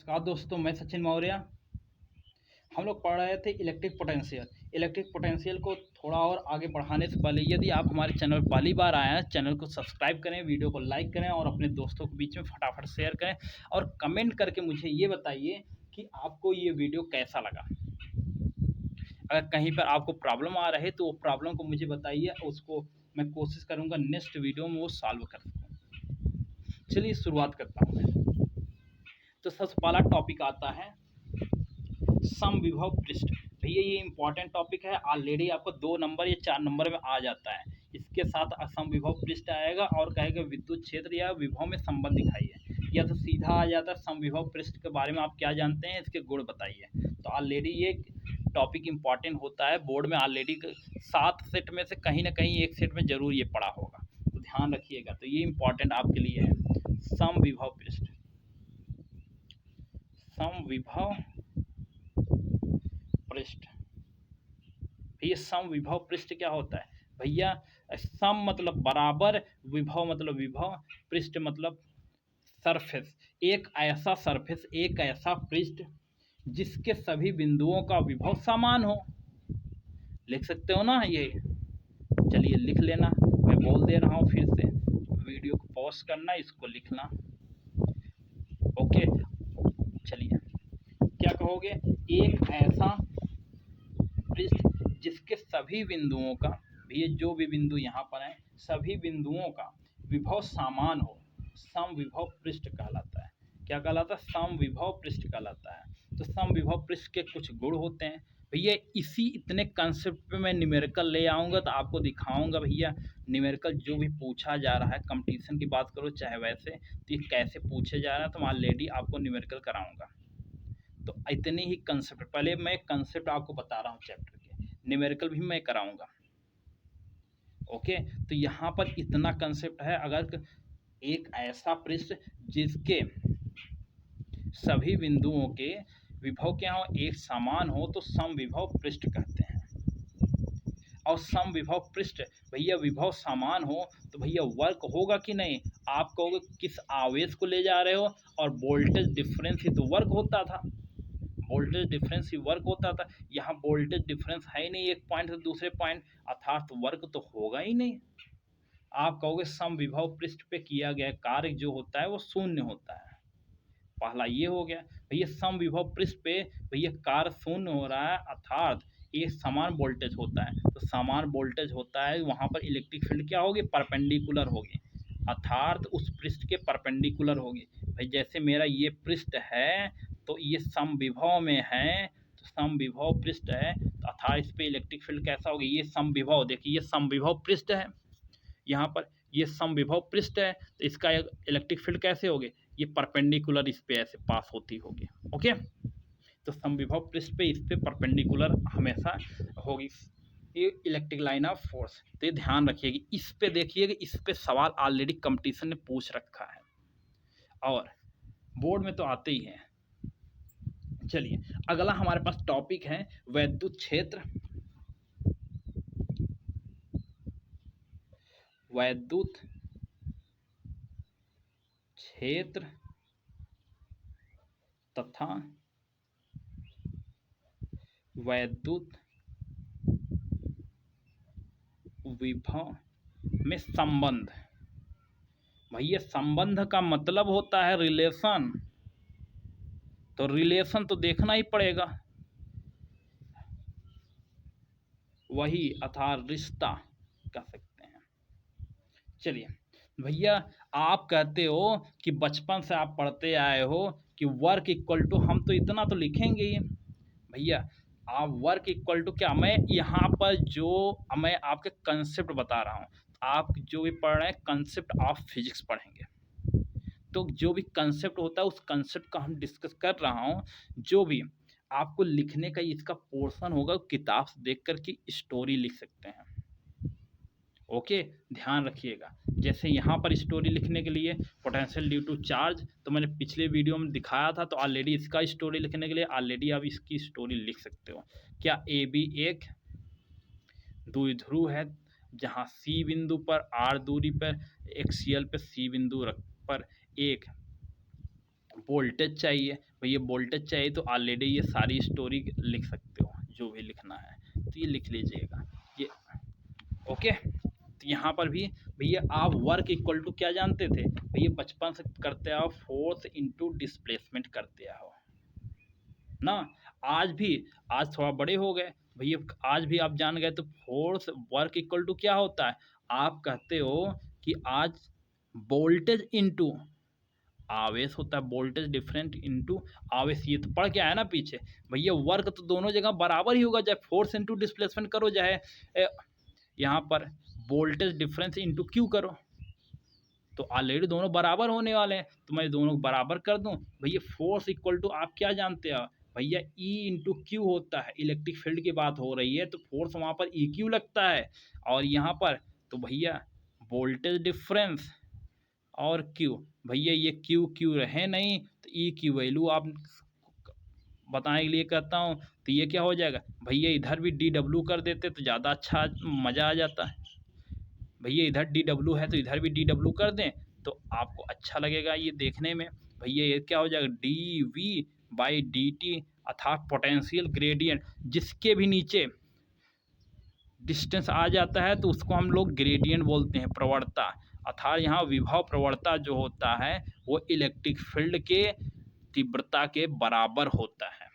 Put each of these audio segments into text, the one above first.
नमस्कार दोस्तों, मैं सचिन मौर्य। हम लोग पढ़ रहे थे इलेक्ट्रिक पोटेंशियल। इलेक्ट्रिक पोटेंशियल को थोड़ा और आगे बढ़ाने से पहले यदि आप हमारे चैनल पर पहली बार आए हैं, चैनल को सब्सक्राइब करें, वीडियो को लाइक करें और अपने दोस्तों के बीच में फटाफट शेयर करें और कमेंट करके मुझे ये बताइए कि आपको ये वीडियो कैसा लगा। अगर कहीं पर आपको प्रॉब्लम आ रही है तो वो प्रॉब्लम को मुझे बताइए, उसको मैं कोशिश करूँगा नेक्स्ट वीडियो में वो सॉल्व कर सकूँ। चलिए शुरुआत करता हूँ मैं। तो सबसे पहला टॉपिक आता है समविभव पृष्ठ। भैया ये इंपॉर्टेंट टॉपिक है, ऑलरेडी आपको 2 नंबर या 4 नंबर में आ जाता है। इसके साथ समविभव पृष्ठ आएगा और कहेगा विद्युत क्षेत्र या विभव में संबंध दिखाइए, या तो सीधा आ जाता है समविभव पृष्ठ के बारे में आप क्या जानते हैं, इसके गुण बताइए। तो ऑलरेडी ये टॉपिक इंपॉर्टेंट होता है, बोर्ड में ऑलरेडी 7 सेट में से कहीं ना कहीं एक सेट में जरूर ये पढ़ा होगा, तो ध्यान रखिएगा। तो ये इंपॉर्टेंट आपके लिए है समविभव पृष्ठ। समविभव पृष्ठ, भैया समविभव पृष्ठ क्या होता है? भैया सम मतलब बराबर, विभव मतलब विभव, पृष्ठ मतलब सरफेस। एक ऐसा सरफेस, एक ऐसा पृष्ठ जिसके सभी बिंदुओं का विभव समान हो। लिख सकते हो ना ये? चलिए लिख लेना, मैं बोल दे रहा हूँ फिर से। वीडियो को पॉज करना, इसको लिखना। ओके, चलिए क्या कहोगे? एक ऐसा पृष्ठ जिसके सभी बिंदुओं का, ये जो भी बिंदु यहाँ पर हैं, सभी बिंदुओं का विभव समान हो, समविभव पृष्ठ कहलाता है। क्या कहलाता है? समविभव पृष्ठ कहलाता है। तो समविभव पृष्ठ के कुछ गुण होते हैं भैया। इसी इतने कंसेप्ट पे मैं न्यूमेरिकल ले आऊँगा, तो आपको दिखाऊंगा भैया न्यूमेरिकल जो भी पूछा जा रहा है, कंपटीशन की बात करो चाहे वैसे, तो ये कैसे पूछे जा रहा है, तो मैं ऑलरेडी आपको न्यूमेरिकल कराऊंगा। तो इतने ही कंसेप्ट, पहले मैं कंसेप्ट आपको बता रहा हूँ चैप्टर के, न्यूमेरिकल भी मैं कराऊंगा। ओके, तो यहाँ पर इतना कंसेप्ट है। अगर एक ऐसा पृष्ठ जिसके सभी बिंदुओं के विभव क्या हो, एक समान हो, तो समविभव पृष्ठ कहते हैं। और समविभव पृष्ठ भैया विभव समान हो तो भैया वर्क होगा कि नहीं? आप कहोगे किस आवेश को ले जा रहे हो, और वोल्टेज डिफरेंस ही तो वर्क होता था। वोल्टेज डिफरेंस ही वर्क होता था। यहाँ वोल्टेज डिफरेंस है ही नहीं एक पॉइंट से दूसरे पॉइंट, अर्थात वर्क तो होगा ही नहीं। आप कहोगे समविभव पृष्ठ पे किया गया कार्य जो होता है वो शून्य होता है। पहला ये हो गया भैया, समविभव पृष्ठ पे भैया कार्य शून्य हो रहा है, अर्थात ये समान वोल्टेज होता है। तो समान वोल्टेज होता है, वहाँ पर इलेक्ट्रिक फील्ड क्या होगी? परपेंडिकुलर होगी, अर्थात उस पृष्ठ के परपेंडिकुलर होगी। भाई जैसे मेरा ये पृष्ठ है तो ये समविभव में है, तो समविभव पृष्ठ है, तो अर्थात इस पे इलेक्ट्रिक फील्ड कैसा होगी? ये समविभव, देखिए ये समविभव पृष्ठ है, यहाँ पर ये समविभव पृष्ठ है, तो इसका इलेक्ट्रिक फील्ड कैसे होगी? ये परपेंडिकुलर इस पे ऐसे पास होती होगी। ओके, तो समविभव पृष्ठ पे इस पे परपेंडिकुलर हमेशा होगी ये इलेक्ट्रिक लाइन ऑफ फोर्स। तो ये ध्यान रखिएगा, इस पे देखिएगा, इस पे सवाल ऑलरेडी कंपटीशन ने पूछ रखा है और बोर्ड में तो आते ही हैं। चलिए अगला हमारे पास टॉपिक है वैद्युत क्षेत्र। वैद्युत क्षेत्र तथा वैद्युत विभव में संबंध। भैया संबंध का मतलब होता है रिलेशन, तो रिलेशन तो देखना ही पड़ेगा, वही अर्थात रिश्ता कह सकते हैं। चलिए भैया, आप कहते हो कि बचपन से आप पढ़ते आए हो कि वर्क इक्वल टू, हम तो इतना तो लिखेंगे ही भैया। आप वर्क इक्वल टू क्या, मैं यहाँ पर जो मैं आपके कंसेप्ट बता रहा हूँ, आप जो भी पढ़ रहे हैं कंसेप्ट ऑफ फिजिक्स पढ़ेंगे, तो जो भी कंसेप्ट होता है उस कंसेप्ट का हम डिस्कस कर रहा हूँ। जो भी आपको लिखने का इसका पोर्शन होगा, किताब से देख कर के स्टोरी लिख सकते हैं। ओके, ध्यान रखिएगा। जैसे यहाँ पर स्टोरी लिखने के लिए पोटेंशियल ड्यू टू चार्ज, तो मैंने पिछले वीडियो में दिखाया था, तो ऑलरेडी इसका स्टोरी लिखने के लिए ऑलरेडी आप इसकी स्टोरी लिख सकते हो। क्या ए बी एक द्विध्रुव है, जहाँ सी बिंदु पर आर दूरी पर एक्सियल पे सी बिंदु पर एक वोल्टेज चाहिए भैया, वोल्टेज चाहिए तो ऑलरेडी ये सारी स्टोरी लिख सकते हो, जो भी लिखना है तो ये लिख लीजिएगा ये। ओके, तो यहाँ पर भी भैया आप वर्क इक्वल टू क्या जानते थे भैया, बचपन से करते आओ, फोर्स इनटू डिस्प्लेसमेंट करते आओ ना। आज भी, आज थोड़ा बड़े हो गए भैया, आज भी आप जान गए तो फोर्स वर्क इक्वल टू क्या होता है, आप कहते हो कि आज वोल्टेज इनटू आवेश होता है, वोल्टेज डिफरेंट इनटू आवेश, ये तो पढ़ के आया ना पीछे भैया। वर्क तो दोनों जगह बराबर ही होगा, चाहे फोर्स इनटू डिस्प्लेसमेंट करो, चाहे यहाँ पर वोल्टेज डिफरेंस इनटू क्यू करो, तो ऑलरेडी दोनों बराबर होने वाले हैं, तो मैं दोनों बराबर कर दूं भैया। फोर्स इक्वल टू आप क्या जानते हो भैया, ई इंटू क्यू होता है, इलेक्ट्रिक फील्ड की बात हो रही है तो फोर्स वहाँ पर ई क्यू लगता है, और यहाँ पर तो भैया वोल्टेज डिफरेंस और क्यू, भैया ये क्यू क्यू रहे नहीं तो ई की वैल्यू आप बताने के लिए कहता हूँ, तो ये क्या हो जाएगा भैया, इधर भी डी डब्ल्यू कर देते तो ज़्यादा अच्छा मज़ा आ जाता है भैया, इधर डी डब्ल्यू है तो इधर भी डी डब्ल्यू कर दें तो आपको अच्छा लगेगा ये देखने में भैया। ये क्या हो जाएगा, D V by D T, अर्थात पोटेंशियल ग्रेडियंट, जिसके भी नीचे डिस्टेंस आ जाता है तो उसको हम लोग ग्रेडियंट बोलते हैं, प्रवणता। अर्थात यहाँ विभव प्रवणता जो होता है वो इलेक्ट्रिक फील्ड के तीव्रता के बराबर होता है।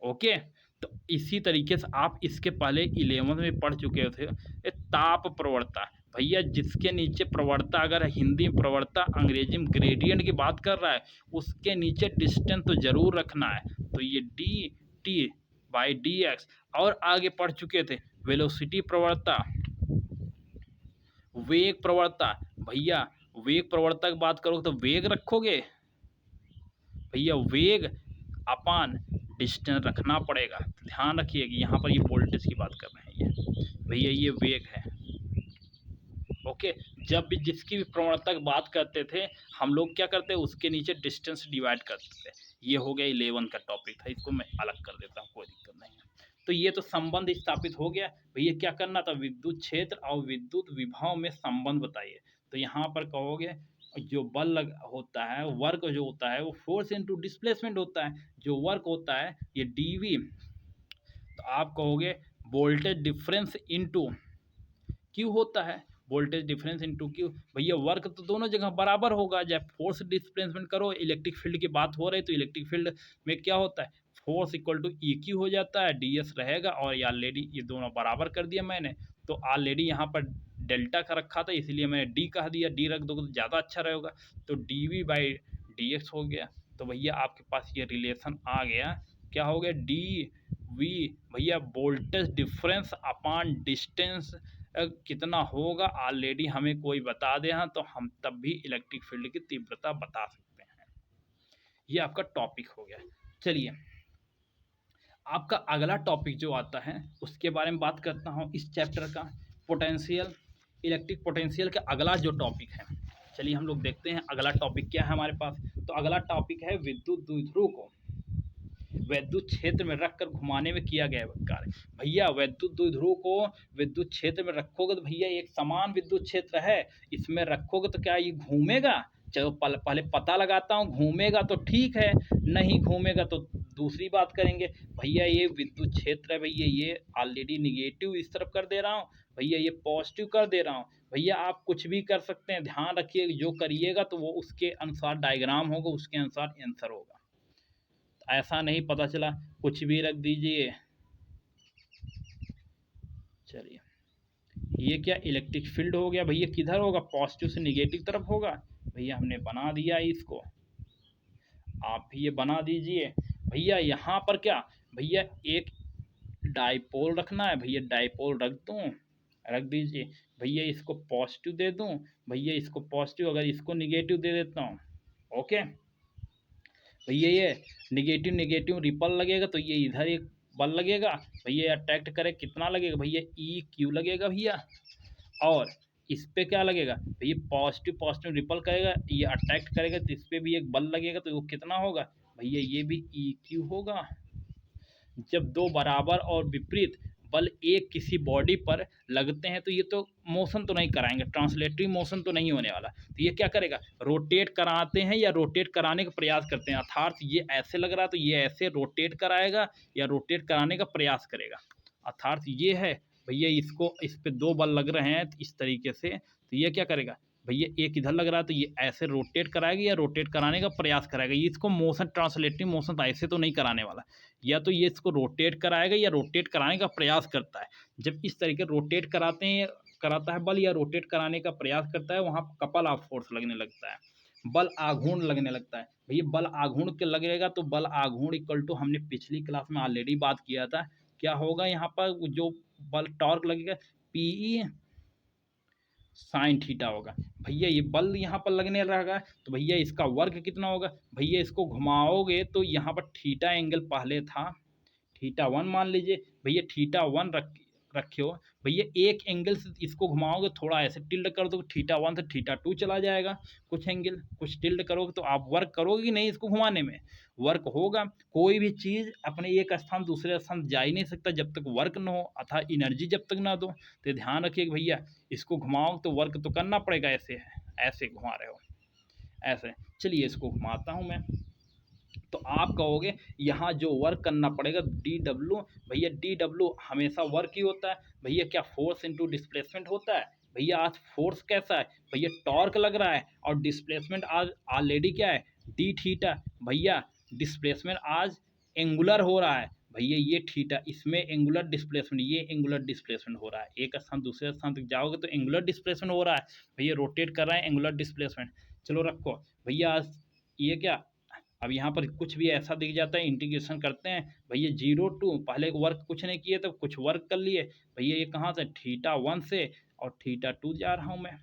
ओके, तो इसी तरीके से आप इसके पहले 11th में पढ़ चुके थे, ताप प्रवणता भैया, जिसके नीचे प्रवणता, अगर हिंदी में प्रवणता, अंग्रेजी में ग्रेडियंट की बात कर रहा है, उसके नीचे डिस्टेंस तो जरूर रखना है, तो ये D T by D x. और आगे पढ़ चुके थे वेलोसिटी प्रवणता, वेग प्रवणता भैया, वेग प्रवणता की बात करोगे तो वेग रखोगे भैया, वेग अपान डिस्टेंस रखना पड़ेगा। ध्यान रखिए कि यहाँ पर ये वोल्टेज की बात कर रहे हैं, ये भैया ये वेग है। ओके, जब भी जिसकी भी प्रवणता की बात करते थे हम लोग क्या करते हैं, उसके नीचे डिस्टेंस डिवाइड करते थे। ये हो गया 11 का टॉपिक था, इसको मैं अलग कर देता हूँ, कोई दिक्कत नहीं है। तो ये तो संबंध स्थापित हो गया भैया। क्या करना था, विद्युत क्षेत्र और विद्युत विभव में संबंध बताइए। तो यहाँ पर कहोगे जो बल होता है, वर्क जो होता है वो फोर्स इनटू डिस्प्लेसमेंट होता है। जो वर्क होता है ये डीवी, तो आप कहोगे वोल्टेज डिफरेंस इनटू क्यू होता है, वोल्टेज डिफरेंस इनटू क्यू। भैया वर्क तो दोनों जगह बराबर होगा, जब फोर्स डिस्प्लेसमेंट करो, इलेक्ट्रिक फील्ड की बात हो रही तो इलेक्ट्रिक फील्ड में क्या होता है, force equal to E Q हो जाता है, डी एस रहेगा, और ये ऑलरेडी ये दोनों बराबर कर दिया मैंने। तो ऑलरेडी यहाँ पर डेल्टा का रखा था इसलिए मैंने डी कह दिया, डी रख दोगे तो ज़्यादा अच्छा रहेगा, तो D V by D X हो गया। तो भैया आपके पास ये रिलेशन आ गया, क्या हो गया, डी वी भैया वोल्टेज डिफरेंस अपॉन डिस्टेंस कितना होगा, ऑलरेडी हमें कोई बता दे हाँ तो हम तब भी इलेक्ट्रिक फील्ड की तीव्रता बता सकते हैं। ये आपका टॉपिक हो गया। चलिए आपका अगला टॉपिक जो आता है उसके बारे में बात करता हूँ, इस चैप्टर का पोटेंशियल, इलेक्ट्रिक पोटेंशियल का अगला जो टॉपिक है। चलिए हम लोग देखते हैं अगला टॉपिक क्या है हमारे पास। तो अगला टॉपिक है विद्युत द्विध्रुव को विद्युत क्षेत्र में रखकर घुमाने में किया गया कार्य। भैया विद्युत द्विध्रुव को विद्युत क्षेत्र में रखोगे तो भैया एक समान विद्युत क्षेत्र है, इसमें रखोगे तो क्या ये घूमेगा, चलो पहले पता लगाता हूँ, घूमेगा तो ठीक है, नहीं घूमेगा तो दूसरी बात करेंगे। भैया ये विद्युत क्षेत्र है भैया, ये ऑलरेडी निगेटिव इस तरफ कर दे रहा हूँ भैया, ये पॉजिटिव कर दे रहा हूँ भैया। आप कुछ भी कर सकते हैं, ध्यान रखिए जो करिएगा तो वो उसके अनुसार डायग्राम होगा, उसके अनुसार आंसर होगा, ऐसा नहीं पता चला कुछ भी रख दीजिए। चलिए ये क्या इलेक्ट्रिक फील्ड हो गया भैया, किधर होगा, पॉजिटिव से निगेटिव तरफ होगा भैया, हमने बना दिया इसको, आप भी ये बना दीजिए भैया। यहाँ पर क्या भैया एक डाइपोल रखना है भैया, डाइपोल रख दूँ, रख दीजिए भैया, इसको पॉजिटिव दे दूँ भैया, इसको पॉजिटिव, अगर इसको निगेटिव दे देता हूँ। ओके भैया ये निगेटिव निगेटिव रिपल लगेगा तो ये इधर एक बल लगेगा भैया, अट्रैक्ट करे कितना लगेगा भैया, ई क्यू लगेगा भैया, और इस पे क्या लगेगा भैया, पॉजिटिव पॉजिटिव रिपल करेगा, ये अट्रैक्ट करेगा तो इस पे भी एक बल लगेगा, तो वो कितना होगा भैया, ये भी ई क्यू होगा। जब दो बराबर और विपरीत बल एक किसी बॉडी पर लगते हैं तो ये तो मोशन तो नहीं कराएंगे, ट्रांसलेटरी मोशन तो नहीं होने वाला। तो ये क्या करेगा, रोटेट कराते हैं या रोटेट कराने का प्रयास करते हैं, अर्थात ये ऐसे लग रहा है तो ये ऐसे रोटेट कराएगा या रोटेट कराने का प्रयास करेगा। अर्थात ये है भैया, इसको इस पे दो बल लग रहे हैं इस तरीके से, तो ये क्या करेगा भैया, एक इधर लग रहा है तो ये ऐसे रोटेट कराएगा या रोटेट कराने का प्रयास कराएगा। ये इसको मोशन, ट्रांसलेटरी मोशन तो ऐसे तो नहीं कराने वाला, या तो ये इसको रोटेट कराएगा या रोटेट कराने का प्रयास करता है। जब इस तरीके रोटेट कराते हैं, कराता है बल या रोटेट कराने का प्रयास करता है, वहाँ कपल ऑफ फोर्स लगने लगता है, बल आघूर्ण लगने लगता है। भैया बल आघूर्ण के लगेगा तो बल आघूर्ण इक्वल टू, हमने पिछली क्लास में ऑलरेडी बात किया था, क्या होगा यहाँ पर जो बल टॉर्क लगेगा, पीई साइन थीटा होगा। भैया ये बल यहाँ पर लगने लगा तो भैया इसका वर्ग कितना होगा, भैया इसको घुमाओगे तो यहाँ पर थीटा एंगल पहले था थीटा वन मान लीजिए, भैया थीटा वन रखे हो, भैया एक एंगल से इसको घुमाओगे, थोड़ा ऐसे टिल्ड कर दो, थीटा वन से थीटा टू चला जाएगा, कुछ एंगल कुछ टिल्ड करोगे तो आप वर्क करोगे कि नहीं, इसको घुमाने में वर्क होगा। कोई भी चीज़ अपने एक स्थान दूसरे स्थान जा ही नहीं सकता जब तक वर्क न हो, अथा एनर्जी जब तक ना दो। तो ध्यान रखिए कि भैया इसको घुमाओ तो वर्क तो करना पड़ेगा, ऐसे है, ऐसे घुमा रहे हो ऐसे। चलिए इसको घुमाता हूँ मैं, तो आप कहोगे यहाँ जो वर्क करना पड़ेगा डी डब्ल्यू, भैया डी डब्ल्यू हमेशा वर्क ही होता है। भैया क्या फोर्स इनटू डिस्प्लेसमेंट होता है, भैया आज फोर्स कैसा है, भैया टॉर्क लग रहा है, और डिस्प्लेसमेंट आज ऑलरेडी क्या है डी थीटा, भैया डिस्प्लेसमेंट आज एंगुलर हो रहा है, भैया ये थीटा, इसमें एंगुलर डिस्प्लेसमेंट, ये एंगुलर डिस्प्लेसमेंट हो रहा है, एक स्थान दूसरे स्थान तक जाओगे तो एंगुलर डिस्प्लेसमेंट हो रहा है, भैया रोटेट कर रहा है एंगुलर डिस्प्लेसमेंट। चलो रखो भैया, आज ये क्या, अब यहाँ पर कुछ भी ऐसा दिख जाता है, इंटीग्रेशन करते हैं भैया 0 to, पहले वर्क कुछ नहीं किए तो कुछ वर्क कर लिए, भैया ये कहाँ से थीटा वन से और थीटा टू जा रहा हूँ मैं।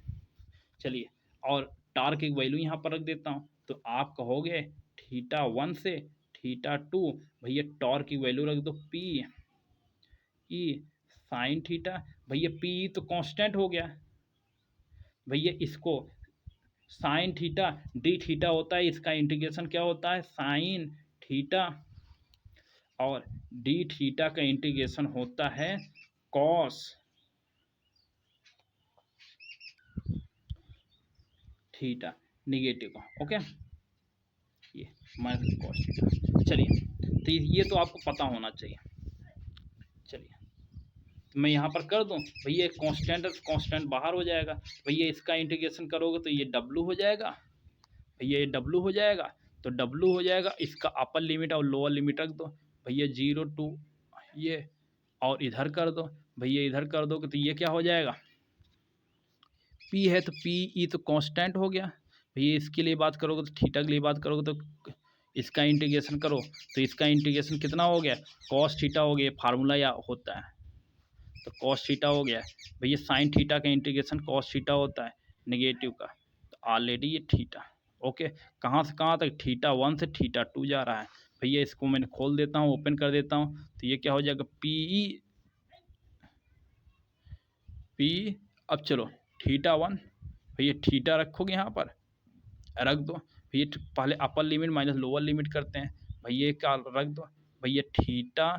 चलिए, और टार्क की वैल्यू यहाँ पर रख देता हूँ, तो आप कहोगे थीटा वन से थीटा टू, भैया टॉर्क की वैल्यू रख दो पी ई साइन थीटा, भैया पी तो कांस्टेंट हो गया, भैया इसको साइन थीटा डी थीटा होता है, इसका इंटीग्रेशन क्या होता है साइन थीटा, और डी थीटा का इंटीग्रेशन होता है कॉस थीटा निगेटिव का, ओके, ये माइनस कॉस थीटा। चलिए, तो ये तो आपको पता होना चाहिए। चलिए, तो मैं यहाँ पर कर दूँ भैया, कांस्टेंट बाहर हो जाएगा, भैया इसका इंटीग्रेशन करोगे तो ये डब्लू हो जाएगा, भैया ये डब्लू हो जाएगा, तो डब्लू हो जाएगा, इसका अपर लिमिट और लोअर लिमिट रख दो भैया 0 to ये, और इधर कर दो भैया, इधर कर दो तो ये क्या हो जाएगा, पी है तो पी ई तो कांस्टेंट हो गया, भैया इसके लिए बात करोगे तो थीटा के लिए बात करोगे तो इसका इंटीग्रेशन करो तो इसका इंटीग्रेशन कितना हो गया, कॉस थीटा हो गया, फार्मूला या होता है तो कॉस थीटा हो गया, भैया साइन थीटा का इंटीग्रेशन कॉस थीटा होता है नेगेटिव का, तो ऑलरेडी ये थीटा, ओके, कहाँ से कहाँ तक थीटा वन से थीटा टू जा रहा है, भैया इसको मैंने खोल देता हूँ, ओपन कर देता हूँ, तो ये क्या हो जाएगा पी, अब चलो थीटा वन, भैया थीटा रखोगे यहाँ पर रख दो, भैया पहले upper limit minus lower limit करते हैं, भैया क्या रख दो, भैया थीटा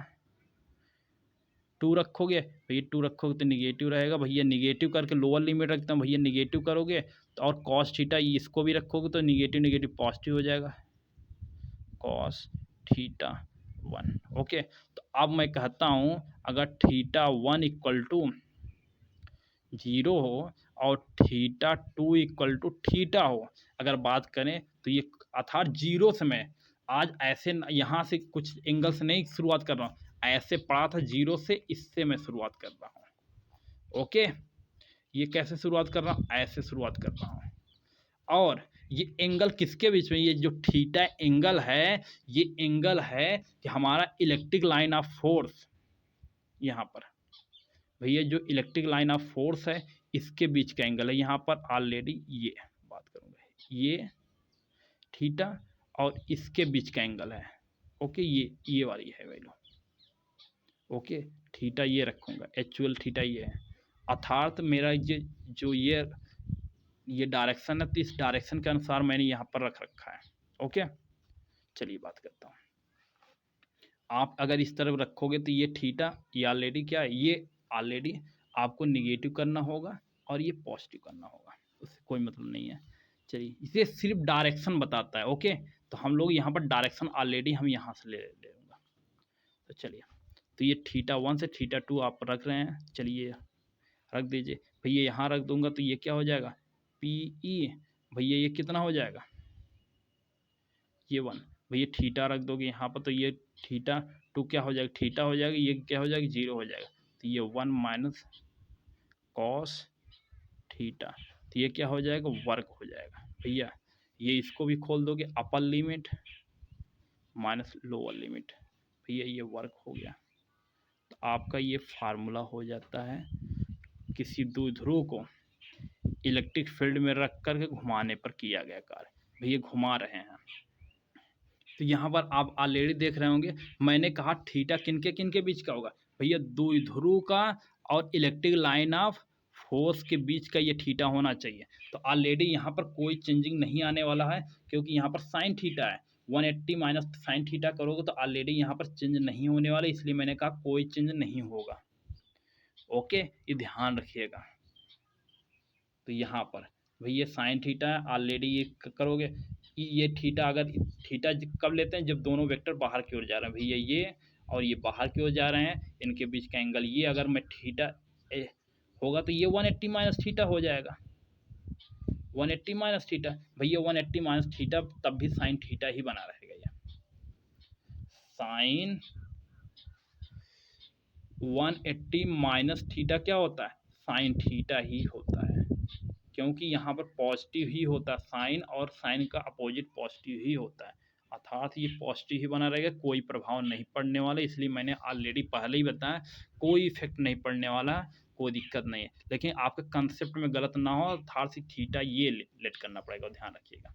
टू रखोगे, भैया टू रखोगे तो निगेटिव रहेगा, भैया निगेटिव करके लोअर लिमिट रखता हूँ, भैया निगेटिव करोगे तो, और कॉस थीटा इसको भी रखोगे तो निगेटिव निगेटिव पॉजिटिव हो जाएगा, कॉस थीटा वन, ओके। तो अब मैं कहता हूँ अगर थीटा वन इक्वल टू 0 हो और theta two equal to theta हो, अगर बात करें तो ये अर्थात 0 से मैं आज ऐसे यहाँ से कुछ एंगल से नहीं शुरुआत कर रहा हूँ, ऐसे पढ़ा था 0 से, इससे मैं शुरुआत कर रहा हूँ, ओके। ये कैसे शुरुआत कर रहा हूँ, ऐसे शुरुआत कर रहा हूँ, और ये एंगल किसके बीच में, ये जो थीटा एंगल है, ये एंगल है कि हमारा इलेक्ट्रिक लाइन ऑफ फोर्स, यहाँ पर भैया जो इलेक्ट्रिक लाइन ऑफ फोर्स है इसके बीच का एंगल है, यहाँ पर ऑलरेडी ये बात करूँगा, ये थीटा और इसके बीच का एंगल है, ओके, ये वाली है वैल्यू, ओके, थीटा ये रखूँगा, एक्चुअल थीटा ये है, अर्थात मेरा ये जो ये डायरेक्शन है तो इस डायरेक्शन के अनुसार मैंने यहाँ पर रख रखा है, ओके। चलिए बात करता हूँ, आप अगर इस तरफ रखोगे तो ये थीटा, ये ऑलरेडी क्या है, ये ऑलरेडी आपको निगेटिव करना होगा और ये पॉजिटिव करना होगा, उससे कोई मतलब नहीं है। चलिए, इसे सिर्फ डायरेक्शन बताता है। ओके, तो हम लोग यहाँ पर डायरेक्शन ऑलरेडी हम यहाँ से ले लूँगा। तो चलिए, तो ये थीटा 1 से थीटा 2 आप रख रहे हैं, चलिए रख दीजिए भैया। यहाँ रख दूंगा तो ये क्या हो जाएगा, पी ई, भैया ये कितना हो जाएगा, ये 1। भैया थीटा रख दोगे यहाँ पर तो ये थीटा 2 क्या हो जाएगा, थीटा हो जाएगा, ये क्या हो जाएगा, 0 हो जाएगा। तो ये 1 माइनस कॉस थीटा, तो ये क्या हो जाएगा, वर्क हो जाएगा। भैया ये इसको भी खोल दोगे, upper limit minus lower limit, भैया ये वर्क हो गया। तो आपका ये फार्मूला हो जाता है किसी द्विध्रुव को इलेक्ट्रिक फील्ड में रख करके घुमाने पर किया गया कार्य। भैया घुमा रहे हैं, तो यहाँ पर आप ऑलरेडी देख रहे होंगे, मैंने कहा थीटा किनके किनके बीच का होगा, भैया द्विध्रुव का और इलेक्ट्रिक लाइन ऑफ फोर्स के बीच का ये थीटा होना चाहिए। तो ऑलरेडी यहाँ पर कोई चेंजिंग नहीं आने वाला है, क्योंकि यहाँ पर साइन थीटा है, 180 माइनस साइन थीटा करोगे तो ऑलरेडी यहाँ पर चेंज नहीं होने वाला, इसलिए मैंने कहा कोई चेंज नहीं होगा। ओके, ये ध्यान रखिएगा। तो यहाँ पर भैया साइन थीटा है, ऑलरेडी ये करोगे, ये थीटा, अगर थीटा कब लेते हैं, जब दोनों वेक्टर बाहर की ओर जा रहे हैं। भैया ये और ये बाहर की ओर जा रहे हैं, इनके बीच का एंगल ये, अगर मैं थीटा होगा तो ये 180 माइनस थीटा हो जाएगा, 180 माइनस थीटा। भैया 180 माइनस थीटा तब भी साइन थीटा ही बना रहेगा। ये साइन 180 माइनस थीटा क्या होता है, साइन थीटा ही होता है, क्योंकि यहाँ पर पॉजिटिव ही होता है, साइन और साइन का अपोजिट पॉजिटिव ही होता है, अर्थात ये पॉजिटिव ही बना रहेगा, कोई प्रभाव नहीं पड़ने वाला। इसलिए मैंने ऑलरेडी पहले ही बताया, कोई इफेक्ट नहीं पड़ने वाला, कोई दिक्कत नहीं है। लेकिन आपके कंसेप्ट में गलत ना हो, अर्थात से थीटा ये लेट करना पड़ेगा, ध्यान रखिएगा।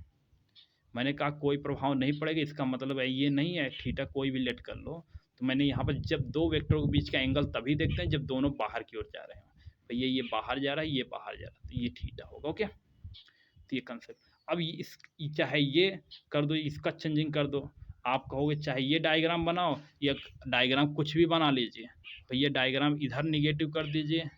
मैंने कहा कोई प्रभाव नहीं पड़ेगा, इसका मतलब है ये नहीं है थीटा कोई भी लेट कर लो। तो मैंने यहाँ पर जब दो वेक्टरों के बीच का एंगल तभी देखते हैं जब दोनों बाहर की ओर जा रहे हैं। भैया ये बाहर जा रहा है, ये बाहर जा रहा है, तो ये थीटा होगा। ओके, तो ये कंसेप्ट। अब इस चाहे ये कर दो, इसका चेंजिंग कर दो, आप कहोगे चाहे ये डायग्राम बनाओ या डायग्राम कुछ भी बना लीजिए। भैया डायग्राम इधर निगेटिव कर दीजिए,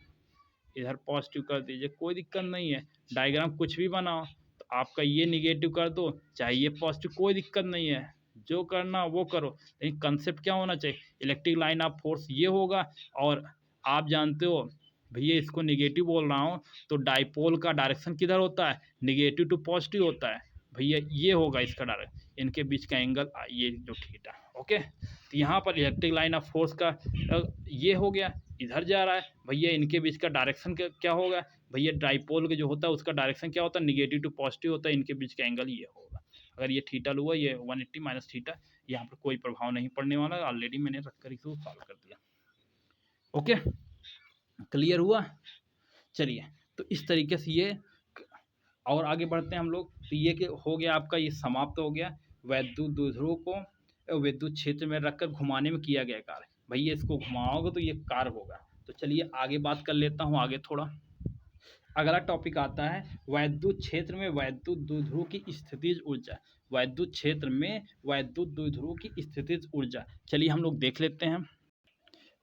इधर पॉजिटिव कर दीजिए, कोई दिक्कत नहीं है। डायग्राम कुछ भी बनाओ, तो आपका ये निगेटिव कर दो चाहे ये पॉजिटिव, कोई दिक्कत नहीं है, जो करना वो करो। लेकिन कंसेप्ट क्या होना चाहिए, इलेक्ट्रिक लाइन ऑफ फोर्स ये होगा। और आप जानते हो भैया इसको निगेटिव बोल रहा हूँ, तो डाइपोल का डायरेक्शन किधर होता है, निगेटिव टू पॉजिटिव होता है। भैया ये होगा इसका डायरेक्शन, इनके बीच का एंगल ये जो थीटा। ओके, तो यहाँ पर इलेक्ट्रिक लाइन ऑफ फोर्स का ये हो गया, इधर जा रहा है। भैया इनके बीच का डायरेक्शन क्या होगा, भैया डाइपोल के जो होता है उसका डायरेक्शन क्या होता है, निगेटिव टू पॉजिटिव होता है, इनके बीच का एंगल ये होगा। अगर ये थीटा लूँगा, ये 180 माइनस थीटा, यहाँ पर कोई प्रभाव नहीं पड़ने वाला, ऑलरेडी मैंने रख कर इसको सॉल्व कर दिया। ओके, क्लियर हुआ। चलिए, तो इस तरीके से ये, और आगे बढ़ते हैं हम लोग। तो ये कि हो गया आपका, ये समाप्त हो गया वैद्युत द्विध्रुव को विद्युत क्षेत्र में रखकर घुमाने में किया गया कार्य। भैया इसको घुमाओगे तो ये कार्य होगा। तो चलिए आगे बात कर लेता हूँ, आगे थोड़ा अगला टॉपिक आता है वैद्युत क्षेत्र में वैद्युत द्विध्रुव की स्थितिज ऊर्जा। वैद्युत क्षेत्र में वैद्युत द्विध्रुव की स्थितिज ऊर्जा, चलिए हम लोग देख लेते हैं।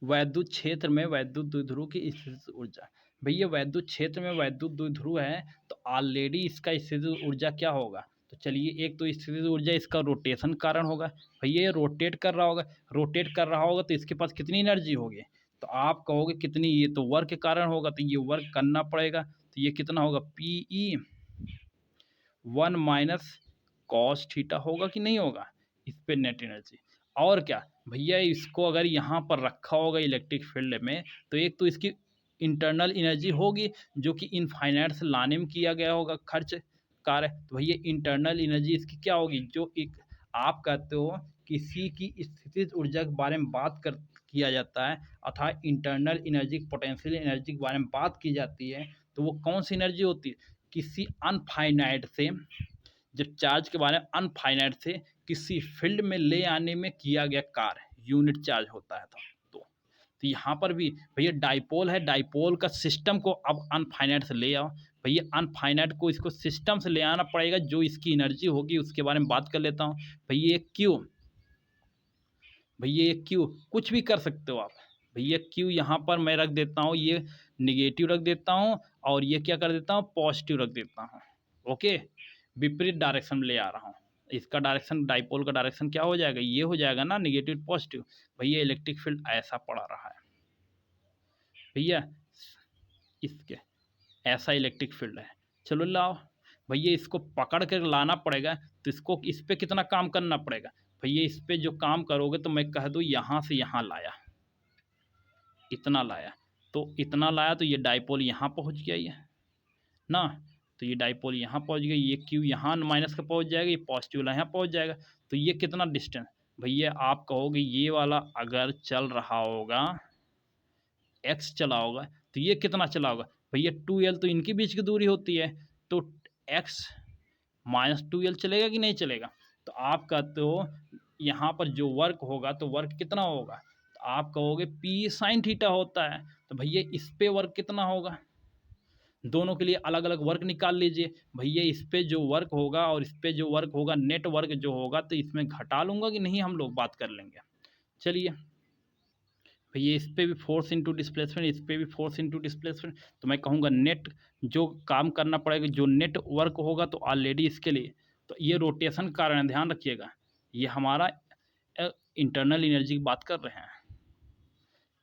वैद्युत क्षेत्र में वैद्युत द्विध्रुव की स्थितिज ऊर्जा। भैया वैद्युत क्षेत्र में वैद्युत द्विध्रुव है, तो ऑलरेडी इसका स्थितिज ऊर्जा क्या होगा, तो चलिए एक तो स्थितिज ऊर्जा इसका रोटेशन कारण होगा। भैया ये रोटेट कर रहा होगा, रोटेट कर रहा होगा तो इसके पास कितनी एनर्जी होगी, तो आप कहोगे कितनी, ये तो वर्क के कारण होगा, तो ये वर्क करना पड़ेगा। तो ये कितना होगा, P E 1 minus cos theta होगा कि नहीं होगा, इस पे नेट एनर्जी। और क्या भैया, इसको अगर यहाँ पर रखा होगा इलेक्ट्रिक फील्ड में, तो एक तो इसकी इंटरनल एनर्जी होगी जो कि इनफाइनाइट से लाने में किया गया होगा खर्च कार्य। तो भैया इंटरनल एनर्जी इसकी क्या होगी, जो एक आप कहते हो किसी की स्थितिज ऊर्जा के बारे में बात कर किया जाता है, अर्थात इंटरनल एनर्जी, पोटेंशियल एनर्जी के बारे में बात की जाती है, तो वो कौन सी एनर्जी होती है, किसी अनफाइनाइट से, जब चार्ज के बारे में अनफाइनाइट से किसी फील्ड में ले आने में किया गया कार्य यूनिट चार्ज होता है। तो यहाँ पर भी भैया डाइपोल है, डाइपोल का सिस्टम को अब अनफाइनाइट से ले आओ। भैया अनफाइनाइट को इसको सिस्टम से ले आना पड़ेगा, जो इसकी एनर्जी होगी उसके बारे में बात कर लेता हूँ। भैया क्यू, भैया ये क्यू कुछ भी कर सकते हो आप। भैया क्यू यहाँ पर मैं रख देता हूँ, ये निगेटिव रख देता हूँ और ये क्या कर देता हूँ, पॉजिटिव रख देता हूँ। ओके, विपरीत डायरेक्शन में ले आ रहा हूँ। इसका डायरेक्शन, डाइपोल का डायरेक्शन क्या हो जाएगा, ये हो जाएगा ना, निगेटिव पॉजिटिव। भैया इलेक्ट्रिक फील्ड ऐसा पड़ा रहा है भैया, इसके ऐसा इलेक्ट्रिक फील्ड है। चलो लाओ भैया, इसको पकड़ कर लाना पड़ेगा, तो इसको इस पर कितना काम करना पड़ेगा। भैया इस पर जो काम करोगे तो मैं कह दूँ यहाँ से यहाँ लाया, इतना लाया, तो इतना लाया तो ये डाइपोल यहाँ पहुँच गया ये ना, तो ये डाइपोल यहाँ पहुँच गया, ये क्यू यहाँ माइनस का पहुँच जाएगा, ये पॉजिटिव वाला यहाँ पहुँच जाएगा। तो ये कितना डिस्टेंस, भैया आप कहोगे ये वाला अगर चल रहा होगा, एक्स चला होगा, तो ये कितना चला होगा भैया, 2l, तो इनके बीच की दूरी होती है, तो x -2l चलेगा कि नहीं चलेगा। तो आप कहते हो यहाँ पर जो वर्क होगा तो वर्क कितना होगा, तो आप कहोगे p sin थीटा होता है, तो भैया इस पे वर्क कितना होगा, दोनों के लिए अलग अलग वर्क निकाल लीजिए। भैया इस पे जो वर्क होगा और इस पे जो वर्क होगा, नेट वर्क जो होगा, तो इसमें घटा लूँगा कि नहीं, हम लोग बात कर लेंगे। चलिए भैया इस पे भी फोर्स इंटू डिस्प्लेसमेंट, इस पे भी फोर्स इंटू डिस्प्लेसमेंट, तो मैं कहूँगा नेट जो काम करना पड़ेगा, जो नेट वर्क होगा, तो ऑलरेडी इसके लिए, तो ये रोटेशन का कारण, ध्यान रखिएगा, ये हमारा इंटरनल एनर्जी की बात कर रहे हैं।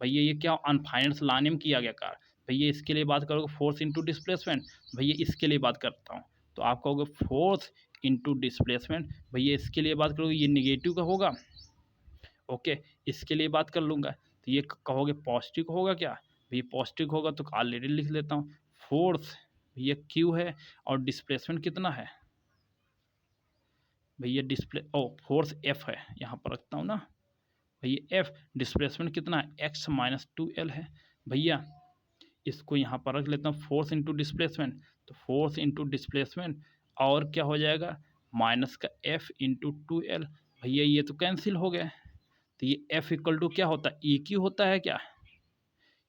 भैया ये क्या अनफाइनेंस लाने में किया गया कार्य, भैया इसके लिए बात करोगे फोर्स इंटू डिस्प्लेसमेंट, भैया इसके लिए बात करता हूँ, तो आप कहोगे फोर्स इंटू डिस्प्लेसमेंट, भैया इसके लिए बात करोगे, ये निगेटिव का होगा। ओके, इसके लिए बात कर लूँगा, तो ये कहोगे पॉजिटिव होगा क्या, भैया पॉजिटिव होगा तो ऑलरेडी लिख लेता हूँ, फोर्स भैया क्यू है और डिस्प्लेसमेंट कितना है भैया, फोर्स एफ है, यहाँ पर रखता हूँ ना भैया, एफ डिस्प्लेसमेंट कितना है, एक्स -2l है। भैया इसको यहाँ पर रख लेता हूँ, फोर्स इंटू डिस्प्लेसमेंट, तो फोर्स इंटू डिस्प्लेसमेंट और क्या हो जाएगा, माइनस का एफ इंटू 2l, भैया ये तो कैंसिल हो गया, तो ये एफ इक्वल टू क्या होता है, ई क्यू होता है क्या,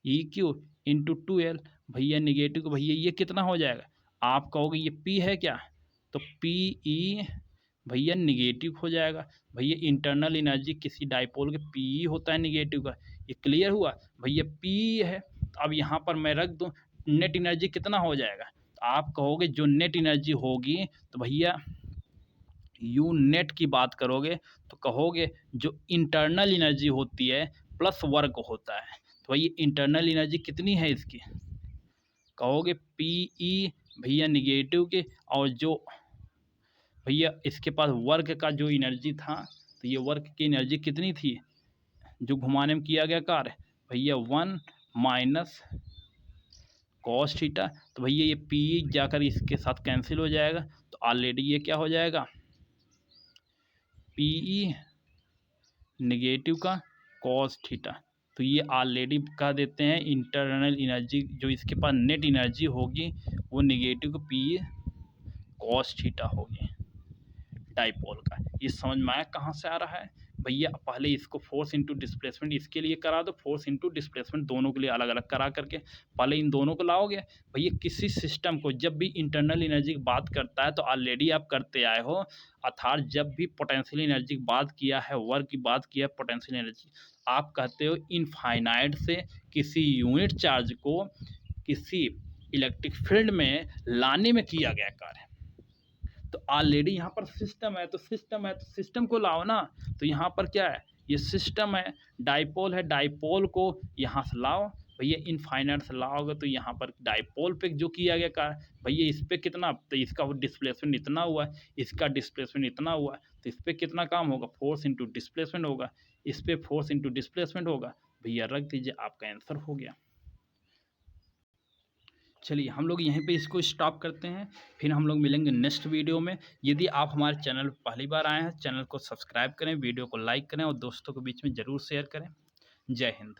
ई क्यू इंटू 2l, भैया निगेटिव को भैया ये कितना हो जाएगा, आप कहोगे ये पी है क्या, तो पी ई भैया निगेटिव हो जाएगा। भैया इंटरनल एनर्जी किसी डाइपोल के पी ई होता है निगेटिव का, ये क्लियर हुआ भैया, पी है। तो अब यहाँ पर मैं रख दूँ नेट एनर्जी कितना हो जाएगा, तो आप कहोगे जो नेट एनर्जी होगी, तो भैया यू नेट की बात करोगे तो कहोगे जो इंटरनल एनर्जी होती है प्लस वर्क होता है, तो भैया इंटरनल एनर्जी कितनी है इसकी, कहोगे पी ई भैया निगेटिव के, और जो भैया इसके पास वर्क का जो एनर्जी था, तो ये वर्क की एनर्जी कितनी थी जो घुमाने में किया गया कार्य, भैया 1 माइनस कॉस थीटा, तो भैया ये पी जाकर इसके साथ कैंसिल हो जाएगा, तो ऑलरेडी ये क्या हो जाएगा, पी ई निगेटिव का कॉस थीटा, तो ये ऑलरेडी कह देते हैं इंटरनल एनर्जी जो इसके पास नेट एनर्जी होगी वो निगेटिव पी कॉस थीटा होगी डाइपोल का। ये समझ में आया कहाँ से आ रहा है भैया, पहले इसको फोर्स इंटू डिस्प्लेसमेंट इसके लिए करा दो, फोर्स इंटू डिस्प्लेसमेंट दोनों के लिए अलग अलग करा करके पहले इन दोनों को लाओगे। भैया किसी सिस्टम को जब भी इंटरनल एनर्जी की बात करता है तो ऑलरेडी आप करते आए हो, अर्थात जब भी पोटेंशियल एनर्जी की बात किया है, वर्क की बात किया है, पोटेंशियल एनर्जी आप कहते हो इनफाइनाइट से किसी यूनिट चार्ज को किसी इलेक्ट्रिक फील्ड में लाने में किया गया कार्य। तो ऑलरेडी यहाँ पर सिस्टम है, तो सिस्टम को लाओ ना, तो यहाँ पर क्या है, ये सिस्टम है, डाइपोल है, डाइपोल को यहाँ से लाओ भैया, इनफाइनाइट से लाओगे तो यहाँ पर डाइपोल पे जो किया गया कार्य, भैया इस पर कितना, तो इसका डिस्प्लेसमेंट इतना हुआ है, इसका डिस्प्लेसमेंट इतना हुआ है, तो इस पर कितना काम होगा, फोर्स इंटू डिस्प्लेसमेंट होगा, इस पर फोर्स इंटू डिस्प्लेसमेंट होगा, भैया रख दीजिए, आपका आंसर हो गया। चलिए हम लोग यहीं पे इसको स्टॉप करते हैं, फिर हम लोग मिलेंगे नेक्स्ट वीडियो में। यदि आप हमारे चैनल पर पहली बार आए हैं, चैनल को सब्सक्राइब करें, वीडियो को लाइक करें और दोस्तों के बीच में ज़रूर शेयर करें। जय हिंद।